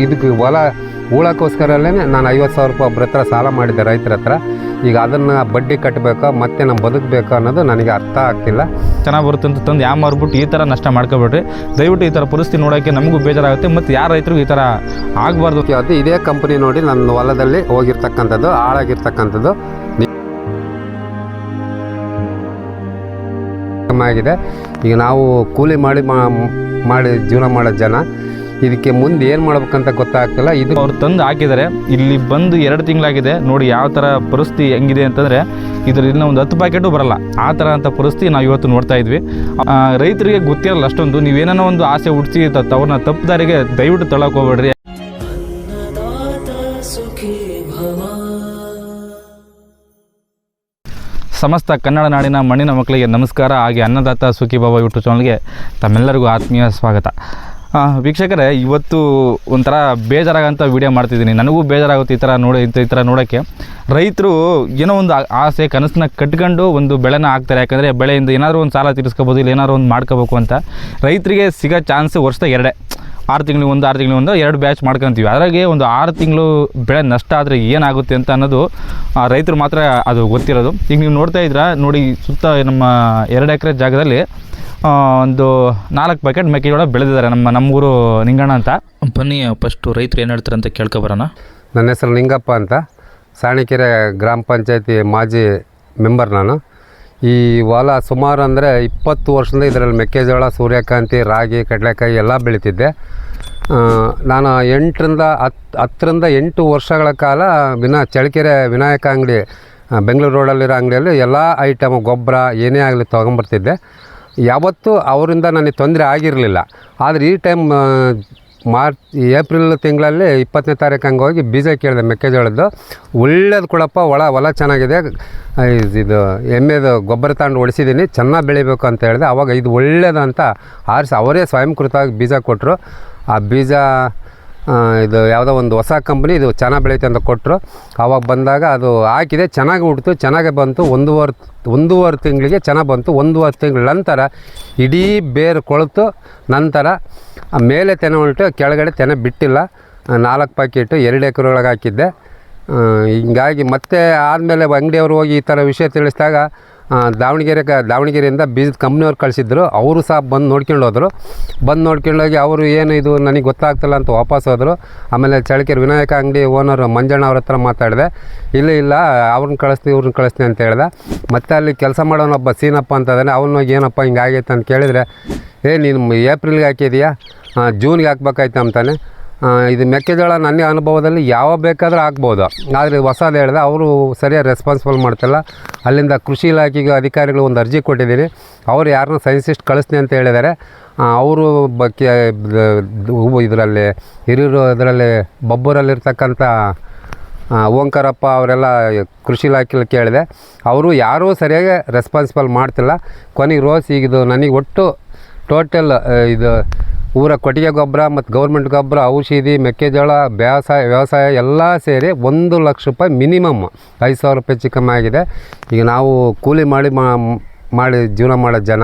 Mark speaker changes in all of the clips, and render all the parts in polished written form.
Speaker 1: ಇದಕ್ಕೆ ಹೊಲ ಉಳೋಕ್ಕೋಸ್ಕರಲ್ಲೇ ನಾನು 50,000 ರೂಪಾಯಿ ಒಬ್ಬರ ಹತ್ರ ಸಾಲ ಮಾಡಿದ್ದೆ, ರೈತರ ಹತ್ರ. ಈಗ ಅದನ್ನು ಬಡ್ಡಿ ಕಟ್ಟಬೇಕು, ಮತ್ತೆ ನಾನು ಬದುಕಬೇಕು ಅನ್ನೋದು ನನಗೆ ಅರ್ಥ ಆಗ್ತಿಲ್ಲ.
Speaker 2: ಚೆನ್ನಾಗಿ ಬರುತ್ತೆ ಅಂತ ತಂದು ಮಾರ್ಬಿಟ್ಟು ಈ ಥರ ನಷ್ಟ ಮಾಡ್ಕೊಬೇಡ್ರಿ. ದಯವಿಟ್ಟು ಈ ಥರ ಪರಿಸ್ಥಿತಿ ನೋಡೋಕ್ಕೆ ನಮಗೂ ಬೇಜಾರಾಗುತ್ತೆ, ಮತ್ತು ಯಾರ ರೈತರಿಗೂ ಈ ಥರ ಆಗಬಾರ್ದು.
Speaker 1: ಅದು ಇದೇ ಕಂಪ್ನಿ ನೋಡಿ ನನ್ನ ಹೊಲದಲ್ಲಿ ಹೋಗಿರ್ತಕ್ಕಂಥದ್ದು, ಹಾಳಾಗಿರ್ತಕ್ಕಂಥದ್ದು ಆಗಿದೆ. ಈಗ ನಾವು ಕೂಲಿ ಮಾಡಿ ಜೀವನ ಮಾಡೋ ಜನ, ಇದಕ್ಕೆ ಮುಂದೆ ಏನು ಮಾಡ್ಬೇಕಂತ ಗೊತ್ತಾಗ್ತಿಲ್ಲ. ಇದು
Speaker 2: ಅವ್ರು ತಂದು ಹಾಕಿದ್ದಾರೆ, ಇಲ್ಲಿ ಬಂದು 2 ತಿಂಗಳಾಗಿದೆ. ನೋಡಿ ಯಾವ ಥರ ಪರಿಸ್ಥಿತಿ ಹೆಂಗಿದೆ ಅಂತಂದರೆ ಇದರಿಂದ ಒಂದು 10 ಪ್ಯಾಕೆಟು ಬರಲ್ಲ, ಆ ಥರ ಅಂತ ಪರಿಸ್ಥಿತಿ ನಾವು ಇವತ್ತು ನೋಡ್ತಾ ಇದ್ವಿ. ರೈತರಿಗೆ ಗೊತ್ತಿರಲ್ಲ ಅಷ್ಟೊಂದು. ನೀವೇನೋ ಒಂದು ಆಸೆ ಹುಟ್ಟಿಸಿ ಅವ್ರನ್ನ ತಪ್ಪು ದಾರಿಗೆ ದಯವಿಟ್ಟು ತಳ್ಳೋಕೆ ಹೋಗ್ಬೇಡ್ರಿ. ಸಮಸ್ತ ಕನ್ನಡ ನಾಡಿನ ಮಣ್ಣಿನ ಮಕ್ಕಳಿಗೆ ನಮಸ್ಕಾರ. ಹಾಗೆ ಅನ್ನದಾತ ಸುಖಿ ಭವ ಯೂಟ್ಯೂಬ್ ಚಾನಲ್ಗೆ ತಮ್ಮೆಲ್ಲರಿಗೂ ಆತ್ಮೀಯ ಸ್ವಾಗತ. ವೀಕ್ಷಕರೇ, ಇವತ್ತು ಒಂಥರ ಬೇಜಾರಾಗಂಥ ವೀಡಿಯೋ ಮಾಡ್ತಿದ್ದೀನಿ. ನನಗೂ ಬೇಜಾರಾಗುತ್ತೆ ಈ ಥರ ನೋಡೋಕ್ಕೆ. ರೈತರು ಏನೋ ಒಂದು ಆಸೆ ಕನಸನ್ನ ಕಟ್ಕೊಂಡು ಒಂದು ಬೆಳೆನ ಹಾಕ್ತಾರೆ. ಯಾಕಂದರೆ ಬೆಳೆಯಿಂದ ಏನಾದರೂ ಒಂದು ಸಾಲ ತೀರಿಸ್ಕೋಬೋದು, ಇಲ್ಲ ಏನಾದರೂ ಒಂದು ಮಾಡ್ಕೋಬೇಕು ಅಂತ. ರೈತರಿಗೆ ಸಿಗೋ ಚಾನ್ಸ್ ವರ್ಷದಾಗ 6 ತಿಂಗಳಿಗೆ ಒಂದು 2 ಬ್ಯಾಚ್ ಮಾಡ್ಕೊತೀವಿ. ಅದ್ರಾಗೆ ಒಂದು 6 ತಿಂಗಳು ಬೆಳೆ ನಷ್ಟ ಆದರೆ ಏನಾಗುತ್ತೆ ಅಂತ ಅನ್ನೋದು ರೈತರು ಮಾತ್ರ ಅದು ಗೊತ್ತಿರೋದು. ಈಗ ನೀವು ನೋಡ್ತಾ ಇದ್ದೀರಾ ನೋಡಿ, ಸುತ್ತ ನಮ್ಮ 2 ಎಕರೆ ಜಾಗದಲ್ಲಿ ಒಂದು 4 ಪ್ಯಾಕೆಟ್ ಮೆಕ್ಕೆಜೋಳ ಬೆಳೆದಿದ್ದಾರೆ ನಮ್ಮೂರು ನಿಂಗಣ್ಣ ಅಂತ. ಬನ್ನಿ ಫಸ್ಟು ರೈತರು ಏನು ಹೇಳ್ತಾರೆ ಅಂತ ಕೇಳ್ಕೊಬರೋಣ.
Speaker 1: ನನ್ನ ಹೆಸರು ನಿಂಗಪ್ಪ ಅಂತ, ಸಾಣಿಕೆರೆ ಗ್ರಾಮ ಪಂಚಾಯತಿ ಮಾಜಿ ಮೆಂಬರ್ ನಾನು. ಈ ಹೊಲ ಸುಮಾರು ಅಂದರೆ 20 ವರ್ಷದಿಂದ ಇದರಲ್ಲಿ ಮೆಕ್ಕೆಜೋಳ, ಸೂರ್ಯಕಾಂತಿ, ರಾಗಿ, ಕಡಲೆಕಾಯಿ ಎಲ್ಲ ಬೆಳೀತಿದ್ದೆ. ನಾನು 8 ವರ್ಷಗಳ ಕಾಲ ಚಳ್ಳಕೆರೆ ವಿನಾಯಕ ಅಂಗಡಿ, ಬೆಂಗಳೂರು ರೋಡಲ್ಲಿರೋ ಅಂಗಡಿಯಲ್ಲಿ ಎಲ್ಲ ಐಟಮ್ ಗೊಬ್ಬರ ಏನೇ ಆಗಲಿ ತೊಗೊಂಬರ್ತಿದ್ದೆ. ಯಾವತ್ತೂ ಅವರಿಂದ ನನಗೆ ತೊಂದರೆ ಆಗಿರಲಿಲ್ಲ. ಆದರೆ ಈ ಟೈಮ್ ಏಪ್ರಿಲ್ ತಿಂಗಳಲ್ಲಿ 20ನೇ ತಾರೀಕು ಹಂಗೆ ಹೋಗಿ ಬೀಜ ಕೇಳಿದೆ ಮೆಕ್ಕೆಜೋಳದ್ದು. ಒಳ್ಳೇದು ಕೊಡಪ್ಪ, ಹೊಲ ಚೆನ್ನಾಗಿದೆ, ಇದು ಎಮ್ಮೆದು ಗೊಬ್ಬರ ತಗೊಂಡು ಹೊಡಿಸಿದ್ದೀನಿ, ಚೆನ್ನಾಗಿ ಬೆಳಿಬೇಕು ಅಂತ ಹೇಳಿದೆ. ಆವಾಗ ಇದು ಒಳ್ಳೇದು ಅಂತ ಆರಿಸಿ ಅವರೇ ಸ್ವಯಂಕೃತವಾಗಿ ಬೀಜ ಕೊಟ್ಟರು. ಆ ಬೀಜ ಇದು ಯಾವುದೋ ಒಂದು ಹೊಸ ಕಂಪ್ನಿ, ಇದು ಚೆನ್ನಾಗಿ ಬೆಳೀತೆ ಅಂತ ಕೊಟ್ಟರು. ಆವಾಗ ಬಂದಾಗ ಅದು ಹಾಕಿದೆ, ಚೆನ್ನಾಗಿ ಹುಡ್ತು, ಚೆನ್ನಾಗೇ ಬಂತು. ಒಂದೂವರೆ ತಿಂಗಳಿಗೆ ಚೆನ್ನಾಗಿ ಬಂತು. 1.5 ತಿಂಗಳ ನಂತರ ಇಡೀ ಬೇರು ಕೊಳೆತು, ನಂತರ ಮೇಲೆ ತೆನೆ ಉಲ್ಟು, ಕೆಳಗಡೆ ತೆನೆ ಬಿಟ್ಟಿಲ್ಲ. 4 ಪ್ಯಾಕೆಟು 2 ಎಕರೆ ಒಳಗೆ ಹಾಕಿದ್ದೆ. ಹಿಂಗಾಗಿ ಮತ್ತೆ ಆದಮೇಲೆ ಅಂಗಡಿಯವರು ಹೋಗಿ ಈ ಥರ ವಿಷಯ ತಿಳಿಸಿದಾಗ ದಾವಣಗೆರೆಯಿಂದ ಬೀಜದ ಕಂಪ್ನಿಯವ್ರು ಕಳಿಸಿದ್ರು. ಅವರು ಸಹ ಬಂದು ನೋಡ್ಕೊಂಡು ಹೋದರು. ನೋಡ್ಕೊಂಡೋಗಿ ಅವರು ಏನು ಇದು ನನಗೆ ಗೊತ್ತಾಗ್ತಿಲ್ಲ ಅಂತ ವಾಪಸ್ ಹೋದರು. ಆಮೇಲೆ ಚಳ್ಳಕೆರೆ ವಿನಾಯಕ ಅಂಗಡಿ ಓನರ್ ಮಂಜಣ್ಣ ಅವ್ರ ಹತ್ರ ಮಾತಾಡಿದೆ. ಇಲ್ಲ ಅವ್ರನ್ನ ಕಳಿಸ್ತೀನಿ ಇವ್ರನ್ನ ಕಳಿಸ್ತೀನಿ ಅಂತ ಹೇಳ್ದೆ. ಮತ್ತು ಅಲ್ಲಿ ಕೆಲಸ ಮಾಡೋನೊಬ್ಬ ಸೀನಪ್ಪ ಅಂತದಾನೆ. ಅವನೋಗಿ ಏನಪ್ಪ ಹಿಂಗೆ ಆಗೈತೆ ಅಂತ ಕೇಳಿದರೆ, ನೀನು ಏಪ್ರಿಲ್ಗೆ ಹಾಕಿದೀಯಾ, ಜೂನ್ಗೆ ಹಾಕ್ಬೇಕಾಯ್ತು ಅಂತಾನೆ. ಇದು ಮೆಕ್ಕೆಜೋಳ ನನ್ನ ಅನುಭವದಲ್ಲಿ ಯಾವ ಬೇಕಾದರೂ ಹಾಕ್ಬೋದು, ಆದರೆ ಹೊಸದು ಹೇಳಿದೆ. ಅವರು ಸರಿಯಾಗಿ ರೆಸ್ಪಾನ್ಸಿಬಲ್ ಮಾಡ್ತಿಲ್ಲ. ಅಲ್ಲಿಂದ ಕೃಷಿ ಇಲಾಖೆಗೆ ಅಧಿಕಾರಿಗಳು ಒಂದು ಅರ್ಜಿ ಕೊಟ್ಟಿದ್ದೀನಿ. ಅವರು ಯಾರನ್ನ ಸೈನ್ಸಿಸ್ಟ್ ಕಳಿಸ್ತೀನಿ ಅಂತ ಹೇಳಿದ್ದಾರೆ. ಅವರು ಇದರಲ್ಲಿ ಹಿರಿಯೂರು ಇದರಲ್ಲಿ ಬಬ್ಬೂರಲ್ಲಿರ್ತಕ್ಕಂಥ ಓಂಕಾರಪ್ಪ ಅವರೆಲ್ಲ ಕೃಷಿ ಇಲಾಖೆಯಲ್ಲಿ ಕೇಳಿದೆ. ಅವರು ಯಾರೂ ಸರಿಯಾಗಿ ರೆಸ್ಪಾನ್ಸಿಬಲ್ ಮಾಡ್ತಿಲ್ಲ. ಕೊನೆಗೆ ಈಗಿದು ನನಗೆ ಒಟ್ಟು ಟೋಟಲ್ ಇದು ಊರ ಕೊಟ್ಟಿಗೆ ಗೊಬ್ಬರ ಮತ್ತು ಗೌರ್ಮೆಂಟ್ ಗೊಬ್ಬರ, ಔಷಧಿ, ಮೆಕ್ಕೆಜೋಳ, ವ್ಯವಸಾಯ ಎಲ್ಲ ಸೇರಿ 1 ಲಕ್ಷ ರೂಪಾಯಿ ಮಿನಿಮಮ್ 5,000 ರೂಪಾಯಿ ಹೆಚ್ಚು ಕಮ್ಮಿ ಆಗಿದೆ. ಈಗ ನಾವು ಕೂಲಿ ಮಾಡಿ ಜೀವನ ಮಾಡೋ ಜನ,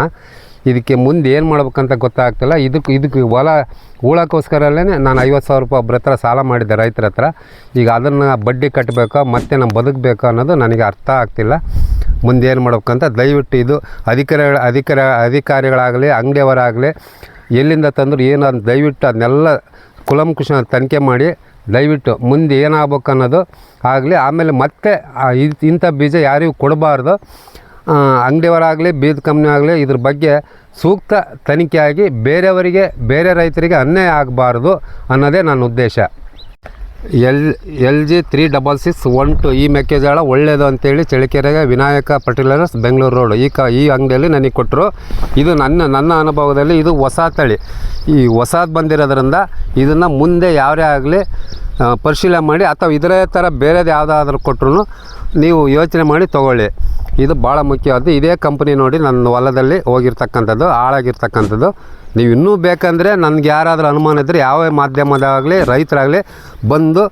Speaker 1: ಇದಕ್ಕೆ ಮುಂದೆ ಏನು ಮಾಡ್ಬೇಕಂತ ಗೊತ್ತಾಗ್ತಿಲ್ಲ. ಇದಕ್ಕೆ ಹೊಲ ಉಳೋಕ್ಕೋಸ್ಕರಲ್ಲೇ ನಾನು 50,000 ರೂಪಾಯಿ ಒಬ್ಬರ ಹತ್ರ ಸಾಲ ಮಾಡಿದ್ದೆ, ರೈತರ ಹತ್ರ. ಈಗ ಅದನ್ನು ಬಡ್ಡಿ ಕಟ್ಟಬೇಕು, ಮತ್ತೆ ನಾನು ಬದುಕಬೇಕು ಅನ್ನೋದು ನನಗೆ ಅರ್ಥ ಆಗ್ತಿಲ್ಲ. ಮುಂದೆ ಏನು ಮಾಡ್ಬೇಕಂತ ದಯವಿಟ್ಟು ಇದು ಅಧಿಕಾರಿಗಳಾಗಲಿ, ಅಂಗಡಿಯವರಾಗಲಿ, ಎಲ್ಲಿಂದ ತಂದರೂ ಏನು ಅಂತ ದಯವಿಟ್ಟು ಅದನ್ನೆಲ್ಲ ಕುಲಂಕುಷ ತನಿಖೆ ಮಾಡಿ ದಯವಿಟ್ಟು ಮುಂದೆ ಏನಾಗಬೇಕು ಅನ್ನೋದು ಆಗಲಿ. ಆಮೇಲೆ ಮತ್ತೆ ಇಂಥ ಬೀಜ ಯಾರಿಗೂ ಕೊಡಬಾರ್ದು. ಅಂಗಡಿಯವರಾಗಲಿ, ಬೀಜ ಕಂಪ್ನಿ ಆಗಲಿ, ಇದ್ರ ಬಗ್ಗೆ ಸೂಕ್ತ ತನಿಖೆ ಆಗಿ ಬೇರೆ ರೈತರಿಗೆ ಅನ್ಯಾಯ ಆಗಬಾರ್ದು ಅನ್ನೋದೇ ನನ್ನ ಉದ್ದೇಶ. LG 36612 ಈ ಮೆಕ್ಕೆಜೋಳ ಒಳ್ಳೆಯದು ಅಂತೇಳಿ ಚಳ್ಳಕೆರೆಗೆ ವಿನಾಯಕ ಫರ್ಟಿಲೈಸರ್ಸ್ ಬೆಂಗಳೂರು ರೋಡ್ ಈ ಅಂಗಡಿಯಲ್ಲಿ ನನಗೆ ಕೊಟ್ಟರು. ಇದು ನನ್ನ ಅನುಭವದಲ್ಲಿ ಇದು ಹೊಸ ತಳಿ. ಈ ಹೊಸದು ಬಂದಿರೋದ್ರಿಂದ ಇದನ್ನು ಮುಂದೆ ಯಾರೇ ಆಗಲಿ ಪರಿಶೀಲನೆ ಮಾಡಿ, ಅಥವಾ ಇದರೇ ಥರ ಬೇರೆದು ಯಾವುದಾದ್ರೂ ಕೊಟ್ಟರು ನೀವು ಯೋಚನೆ ಮಾಡಿ ತೊಗೊಳ್ಳಿ. ಇದು ಭಾಳ ಮುಖ್ಯವಾದ್ದು. ಇದೇ ಕಂಪ್ನಿ ನೋಡಿ ನನ್ನ ಹೊಲದಲ್ಲಿ ಹೋಗಿರ್ತಕ್ಕಂಥದ್ದು, ಹಾಳಾಗಿರ್ತಕ್ಕಂಥದ್ದು. ನೀವು ಇನ್ನೂ ಬೇಕಂದರೆ ನನಗೆ ಯಾರಾದರೂ ಅನುಮಾನ ಇದ್ದರೆ ಯಾವ ಮಾಧ್ಯಮದಾಗಲಿ ರೈತರಾಗಲಿ ಬಂದು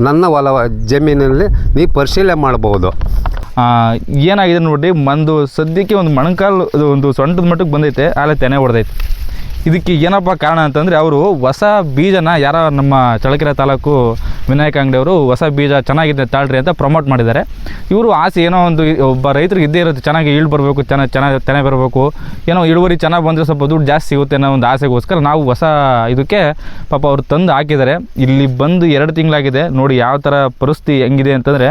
Speaker 1: ನನ್ನ ಹೊಲ ಜಮೀನಲ್ಲಿ ನೀವು ಪರಿಶೀಲನೆ ಮಾಡ್ಬೋದು.
Speaker 2: ಏನಾಗಿದೆ ನೋಡಿ, ಸದ್ಯಕ್ಕೆ ಒಂದು ಮೊಣಕಾಲು ಒಂದು ಸೊಂಟದ ಮಟ್ಟಕ್ಕೆ ಬಂದೈತೆ, ಆಲೆ ತೆನೆ ಹೊಡೆದೈತೆ. ಇದಕ್ಕೆ ಏನಪ್ಪ ಕಾರಣ ಅಂತಂದರೆ ಅವರು ಹೊಸ ಬೀಜನ ಯಾರೋ ನಮ್ಮ ಚಳ್ಳಕೆರೆ ತಾಲೂಕು ವಿನಾಯಕ ಅಂಗಡಿಯವರು ಹೊಸ ಬೀಜ ಚೆನ್ನಾಗಿದೆ ತಾಳ್ರಿ ಅಂತ ಪ್ರಮೋಟ್ ಮಾಡಿದ್ದಾರೆ. ಇವರು ಆಸೆ ಏನೋ ಒಂದು ಒಬ್ಬ ರೈತರಿಗೆ ಇದ್ದೇ ಇರುತ್ತೆ, ಚೆನ್ನಾಗಿ ಈಳ್ ಬರಬೇಕು, ಚೆನ್ನಾಗಿ ತೆನೆ ಬರಬೇಕು, ಏನೋ ಇಳುವರಿ ಚೆನ್ನಾಗಿ ಬಂದರೆ ಸ್ವಲ್ಪ ದುಡ್ಡು ಜಾಸ್ತಿ ಸಿಗುತ್ತೆ ಅನ್ನೋ ಒಂದು ಆಸೆಗೋಸ್ಕರ ನಾವು ಹೊಸ ಇದಕ್ಕೆ ಪಾಪ ಅವ್ರು ತಂದು ಹಾಕಿದ್ದಾರೆ. ಇಲ್ಲಿ ಬಂದು 2 ತಿಂಗಳಾಗಿದೆ. ನೋಡಿ ಯಾವ ಥರ ಪರಿಸ್ಥಿತಿ ಹೆಂಗಿದೆ ಅಂತಂದರೆ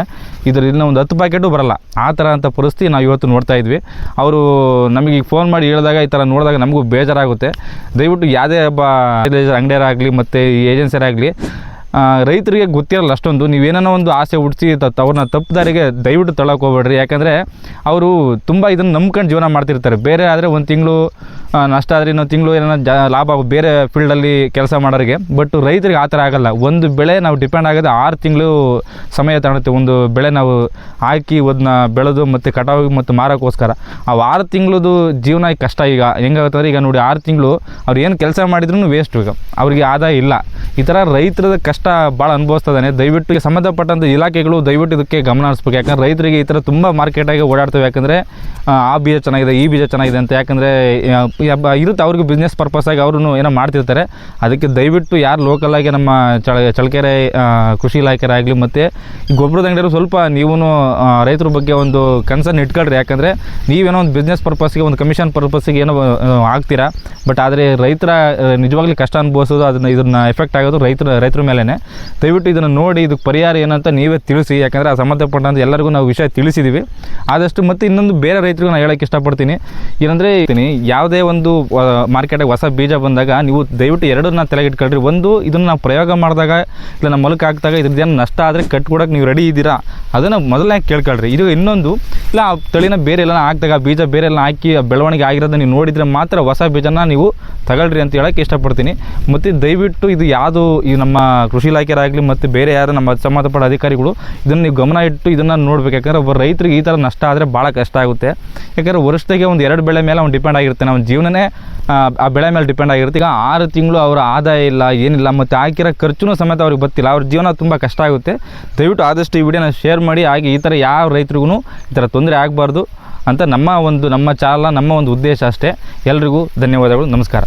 Speaker 2: ಇದರಿಂದ ಒಂದು 10 ಪ್ಯಾಕೆಟು ಬರಲ್ಲ, ಆ ಥರ ಅಂತ ಪರಿಸ್ಥಿತಿ ನಾವು ಇವತ್ತು ನೋಡ್ತಾ ಇದ್ವಿ. ಅವರು ನಮಗೆ ಫೋನ್ ಮಾಡಿ ಹೇಳಿದಾಗ ಈ ಥರ ನೋಡಿದಾಗ ನಮಗೂ ಬೇಜಾರಾಗುತ್ತೆ. ದಯವಿಟ್ಟು ಯಾವುದೇ ಒಬ್ಬ ಅಂಗಡಿಯರಾಗಲಿ ಮತ್ತು ಏಜೆನ್ಸಿಯರಾಗಲಿ ರೈತರಿಗೆ ಗೊತ್ತಿರಲ್ಲ ಅಷ್ಟೊಂದು. ನೀವೇನೋ ಒಂದು ಆಸೆ ಹುಟ್ಟಿಸಿ ಅವ್ರನ್ನ ತಪ್ಪುದಾರಿಗೆ ದಯವಿಟ್ಟು ತಳ್ಳೋಕೆ ಹೋಗ್ಬೇಡ್ರಿ. ಯಾಕಂದರೆ ಅವರು ತುಂಬ ಇದನ್ನು ನಂಬ್ಕೊಂಡು ಜೀವನ ಮಾಡ್ತಿರ್ತಾರೆ. ಬೇರೆ ಆದರೆ ಒಂದು ತಿಂಗಳು ನಷ್ಟ ಆದರೆ ಇನ್ನೊಂದು ತಿಂಗಳು ಏನೋ ಲಾಭ ಬೇರೆ ಫೀಲ್ಡಲ್ಲಿ ಕೆಲಸ ಮಾಡೋರಿಗೆ. ಬಟ್ ರೈತರಿಗೆ ಆ ಥರ ಆಗೋಲ್ಲ. ಒಂದು ಬೆಳೆ ನಾವು ಡಿಪೆಂಡ್ ಆಗೋದು 6 ತಿಂಗಳು ಸಮಯ ತಗೊಳುತ್ತೆ. ಒಂದು ಬೆಳೆ ನಾವು ಹಾಕಿ ಅದನ್ನ ಬೆಳೆದು ಮತ್ತು ಕಟಾವು ಮತ್ತು ಮಾರೋಕ್ಕೋಸ್ಕರ ಆ 6 ತಿಂಗಳದು ಜೀವನ ಕಷ್ಟ. ಈಗ ಹೆಂಗಾಗುತ್ತೆ ಈಗ ನೋಡಿ 6 ತಿಂಗಳು ಅವ್ರು ಏನು ಕೆಲಸ ಮಾಡಿದ್ರೂ ವೇಸ್ಟ್. ಈಗ ಅವ್ರಿಗೆ ಆದಾಯ ಇಲ್ಲ. ಈ ಥರ ರೈತರದ ಕಷ್ಟ ಭಾಳ ಅನುಭವಿಸ್ತದಾನೆ. ದಯವಿಟ್ಟು ಸಂಬಂಧಪಟ್ಟಂಥ ಇಲಾಖೆಗಳು ದಯವಿಟ್ಟು ಇದಕ್ಕೆ ಗಮನ ಹರಿಸ್ಬೇಕು. ಯಾಕಂದರೆ ರೈತರಿಗೆ ಈ ಥರ ತುಂಬ ಮಾರ್ಕೆಟಾಗಿ ಓಡಾಡ್ತವೆ. ಯಾಕಂದರೆ ಆ ಬೀಜ ಚೆನ್ನಾಗಿದೆ, ಈ ಬೀಜ ಚೆನ್ನಾಗಿದೆ ಅಂತ. ಯಾಕಂದರೆ ಇರುತ್ತೆ ಅವ್ರಿಗೆ ಬಿಸ್ನೆಸ್ ಪರ್ಪಸ್ಸಾಗಿ ಅವರು ಏನೋ ಮಾಡ್ತಿರ್ತಾರೆ. ಅದಕ್ಕೆ ದಯವಿಟ್ಟು ಯಾರು ಲೋಕಲಾಗಿ ನಮ್ಮ ಚಳ್ಳಕೆರೆ ಕೃಷಿ ಇಲಾಖೆರಾಗಲಿ ಮತ್ತು ಈ ಗೊಬ್ಬರದ ಅಂಗಡಿಯವರು ಸ್ವಲ್ಪ ನೀವು ರೈತರ ಬಗ್ಗೆ ಒಂದು ಕನ್ಸರ್ನ್ ಇಟ್ಕೊಳ್ರಿ. ಯಾಕಂದರೆ ನೀವೇನೋ ಒಂದು ಬಿಸ್ನೆಸ್ ಪರ್ಪಸ್ಗೆ ಒಂದು ಕಮಿಷನ್ ಪರ್ಪಸ್ಸಿಗೆ ಏನೋ ಆಗ್ತೀರಾ. ಬಟ್ ಆದರೆ ರೈತರ ನಿಜವಾಗ್ಲೂ ಕಷ್ಟ ಅನುಭವಿಸೋದು ಇದನ್ನು ಎಫೆಕ್ಟ್ ಆಗೋದು ರೈತರ ಮೇಲೇ. ದಯವಿಟ್ಟು ಇದನ್ನು ನೋಡಿ ಇದಕ್ಕೆ ಪರಿಹಾರ ಏನಂತ ನೀವೇ ತಿಳಿಸಿ. ಯಾಕಂದರೆ ಆ ಸಂಬಂಧಪಟ್ಟಂತೆ ಎಲ್ಲರಿಗೂ ನಾವು ವಿಷಯ ತಿಳಿಸಿದ್ದೀವಿ ಆದಷ್ಟು. ಮತ್ತು ಇನ್ನೊಂದು ಬೇರೆ ರೈತರಿಗೂ ನಾನು ಹೇಳೋಕ್ಕೆ ಇಷ್ಟಪಡ್ತೀನಿ ಏನಂದರೆ ಯಾವುದೇ ಒಂದು ಮಾರ್ಕೆಟಿಗೆ ಹೊಸ ಬೀಜ ಬಂದಾಗ ನೀವು ದಯವಿಟ್ಟು 2 ತಲೆಗಿಟ್ಕೊಳ್ರಿ. ಒಂದು ಇದನ್ನು ನಾವು ಪ್ರಯೋಗ ಮಾಡಿದಾಗ ಇಲ್ಲ ನಮ್ಮ ಮೊಲಕ್ಕೆ ಹಾಕಿದಾಗ ಇದ್ರದ್ದೇನು ನಷ್ಟ ಆದರೆ ಕಟ್ಕೊಡೋಕೆ ನೀವು ರೆಡಿ ಇದ್ದೀರಾ ಅದನ್ನು ಮೊದಲನೇ ಕೇಳ್ಕೊಳ್ರಿ. ಇದು ಇನ್ನೊಂದು ಇಲ್ಲ ಆ ತಳಿನ ಬೇರೆ ಎಲ್ಲ ಹಾಕಿದಾಗ ಬೀಜ ಬೇರೆ ಎಲ್ಲ ಹಾಕಿ ಬೆಳವಣಿಗೆ ಆಗಿರೋದನ್ನ ನೀವು ನೋಡಿದರೆ ಮಾತ್ರ ಹೊಸ ಬೀಜನ ನೀವು ತಗೊಳ್ರಿ ಅಂತ ಹೇಳೋಕ್ಕೆ ಇಷ್ಟಪಡ್ತೀನಿ. ಮತ್ತು ದಯವಿಟ್ಟು ಇದು ಯಾವುದು ಈ ನಮ್ಮ ಕೃಷಿ ಇಲಾಖೆರಾಗಲಿ ಮತ್ತು ಬೇರೆ ಯಾರು ನಮ್ಮ ಸಂಬಂಧಪಟ್ಟ ಅಧಿಕಾರಿಗಳು ಇದನ್ನು ನೀವು ಗಮನ ಇಟ್ಟು ಇದನ್ನು ನೋಡಬೇಕು. ಯಾಕಂದರೆ ಒಬ್ಬ ರೈತರಿಗೆ ಈ ಥರ ನಷ್ಟ ಆದರೆ ಭಾಳ ಕಷ್ಟ ಆಗುತ್ತೆ. ಯಾಕಂದರೆ ವರ್ಷದಾಗೆ ಒಂದು 2 ಬೆಳೆ ಮೇಲೆ ಅವ್ನು ಡಿಪೆಂಡ್ ಆಗಿರುತ್ತೆ. ನಮ್ಮ ಜೀವನನೇ ಆ ಬೆಳೆ ಮೇಲೆ ಡಿಪೆಂಡ್ ಆಗಿರುತ್ತೆ. ಈಗ 6 ತಿಂಗಳು ಅವರ ಆದಾಯ ಇಲ್ಲ, ಏನಿಲ್ಲ, ಮತ್ತು ಹಾಕಿರೋ ಖರ್ಚು ಸಮೇತ ಅವ್ರಿಗೆ ಗೊತ್ತಿಲ್ಲ. ಅವ್ರ ಜೀವನ ತುಂಬ ಕಷ್ಟ ಆಗುತ್ತೆ. ದಯವಿಟ್ಟು ಆದಷ್ಟು ಈ ವಿಡಿಯೋನ ಶೇರ್ ಮಾಡಿ. ಹಾಗೆ ಈ ಥರ ಯಾವ ರೈತರಿಗೂ ಈ ಥರ ತೊಂದರೆ ಆಗಬಾರ್ದು ಅಂತ ನಮ್ಮ ಚಾನಲ್ನ ನಮ್ಮ ಒಂದು ಉದ್ದೇಶ ಅಷ್ಟೇ. ಎಲ್ರಿಗೂ ಧನ್ಯವಾದಗಳು. ನಮಸ್ಕಾರ.